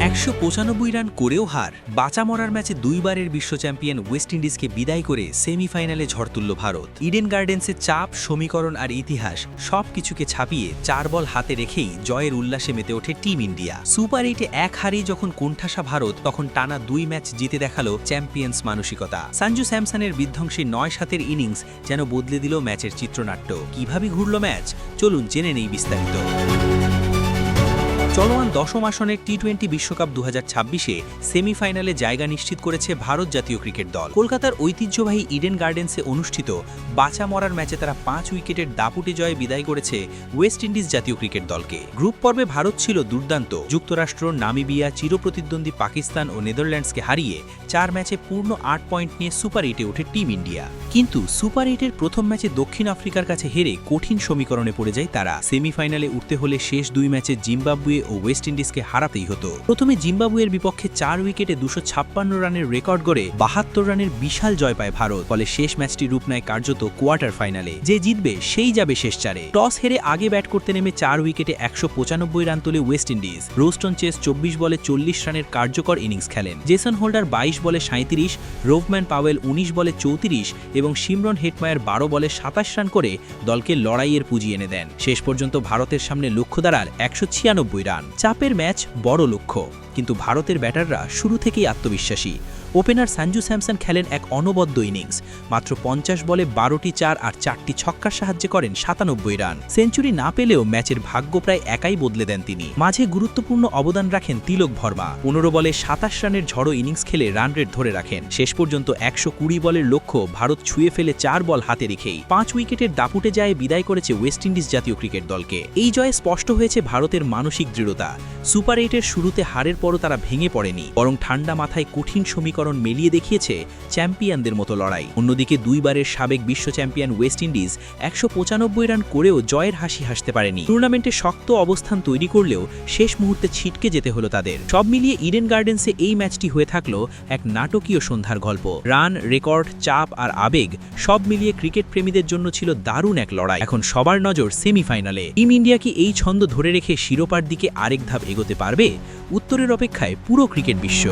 ১৯৫ run করেও হার। বাঁচা মরার ম্যাচে দুইবারের বিশ্ব চ্যাম্পিয়ন ওয়েস্ট ইন্ডিজকে বিদায় করে সেমিফাইনালে ঝড় তুলল ভারত। ইডেন গার্ডেন্সে চাপ, সমীকরণ আর ইতিহাস সবকিছুকে ছাপিয়ে ৪ বল হাতে রেখেই জয়ের উল্লাসে মেতে ওঠে টিম ইন্ডিয়া। সুপার 8-এ ১ হারেই যখন কোণঠাসা ভারত, তখন টানা ২ ম্যাচ জিতে দেখালো চ্যাম্পিয়ন্স মানসিকতা। সঞ্জু স্যামসনের বিধ্বংসী ৯-৭-এর ইনিংস যেন বদলে দিল ম্যাচের চিত্রনাট্য। কিভাবে ঘুরল ম্যাচ, চলুন জেনে নেই বিস্তারিত। চলমান দশম আসনের টি-20 বিশ্বকাপ ২০২৬-এ সেমিফাইনালে জায়গা নিশ্চিত করেছে ভারত জাতীয় ক্রিকেট দল। কলকাতার ঐতিহ্যবাহী ইডেন গার্ডেন্সে অনুষ্ঠিত বাঁচা মরার ম্যাচে তারা ৫ উইকেটের দাপুটে জয়ে বিদায় করেছে ওয়েস্ট ইন্ডিজ জাতীয় ক্রিকেট দলকে। গ্রুপ পর্বে ভারত ছিল দুর্দান্ত। যুক্তরাষ্ট্র, নামিবিয়া, চিরপ্রতিদ্বন্দ্বী পাকিস্তান ও নেদারল্যান্ডসকে হারিয়ে ৪ ম্যাচে পূর্ণ ৮ পয়েন্ট নিয়ে সুপার 8-এ ওঠে টিম ইন্ডিয়া। কিন্তু সুপার 8-এর প্রথম ম্যাচে দক্ষিণ আফ্রিকার কাছে হেরে কঠিন সমীকরণে পড়ে যায় তারা। সেমিফাইনালে উঠতে হলে শেষ ২ ম্যাচে জিম্বাবুয়ে ও ওয়েস্ট ইন্ডিজকে হারাতেই হতো। প্রথমে জিম্বাবুয়ের বিপক্ষে ৪ উইকেটে ২৫৬ রানের রেকর্ড গড়ে ৭২ রানের বিশাল জয় পায় ভারত। ফলে শেষ ম্যাচটি রূপ নেয় কার্যত কোয়ার্টার ফাইনালে। যে জিতবে সেই যাবে শেষ ৪-এ। টস হেরে আগে ব্যাট করতে নেমে ৪ উইকেটে ১৯৫ রান তোলে ওয়েস্ট ইন্ডিজ। রোস্টন চেস ২৪ বলে ৪০ রানের কার্যকর ইনিংস খেলেন। জেসন হোল্ডার ২২ বলে ৩৭, রোভম্যান পাওয়েল ১৯ বলে ৩৪ এবং সিমরন হেটমায়ার ১২ বলে ২৭ রান করে দলকে লড়াইয়ের পুঁজি এনে দেন। শেষ পর্যন্ত ভারতের সামনে লক্ষ্য দাঁড়ায় ১৯৬ রান। চাপের ম্যাচ, বড় লক্ষ্য, কিন্তু ভারতের ব্যাটাররা শুরু থেকেই আত্মবিশ্বাসী। ওপেনার সঞ্জু স্যামসন খেলেন এক অনবদ্য ইনিংস। মাত্র ৫০ বলে ১২টি ৪ আর ৪টি ছক্কার সাহায্যে করেন ৯৭ রান। সেঞ্চুরি না পেলেও ম্যাচের ভাগ্য প্রায় একাই বদলে দেন তিনি। মাঝে গুরুত্বপূর্ণ অবদান রাখেন তিলক ভার্মা। ১৫ বলে ২৭ রানের ঝড়ো ইনিংস খেলে রান রেট ধরে রাখেন। শেষ পর্যন্ত ১২০ বলের লক্ষ্য ভারত ছুঁয়ে ফেলে ৪ বল হাতে রেখেই ৫ উইকেটের দাপুটে জয়ে বিদায় করেছে ওয়েস্ট ইন্ডিজ জাতীয় ক্রিকেট দলকে। এই জয়ে স্পষ্ট হয়েছে ভারতের মানসিক দৃঢ়তা। সুপার 8-এর শুরুতে হারের পরও তারা ভেঙে পড়েনি, বরং ঠান্ডা মাথায় কঠিন সমীকরণ মেলিয়ে দেখিয়েছে চ্যাম্পিয়নদের মতো লড়াই। অন্যদিকে দুইবারের সাবেক বিশ্ব চ্যাম্পিয়ন ওয়েস্ট ইন্ডিজ ১৯৫ রান করেও জয়ের হাসি হাসতে পারেনি। টুর্নামেন্টে শক্ত অবস্থান তৈরি করলেও শেষ মুহূর্তে ছিটকে যেতে হলো তাদের। সব মিলিয়ে ইডেন গার্ডেন্সে এই ম্যাচটি হয়ে থাকলো এক নাটকীয় সন্ধ্যার গল্প। রান, রেকর্ড, চাপ আর আবেগ সব মিলিয়ে ক্রিকেট প্রেমীদের জন্য ছিল দারুণ এক লড়াই। এখন সবার নজর সেমিফাইনালে। টিম ইন্ডিয়া কি এই ছন্দ ধরে রেখে শিরোপার দিকে আরেক ধাপ এগোতে পারবে? উত্তরের অপেক্ষায় পুরো ক্রিকেট বিশ্ব।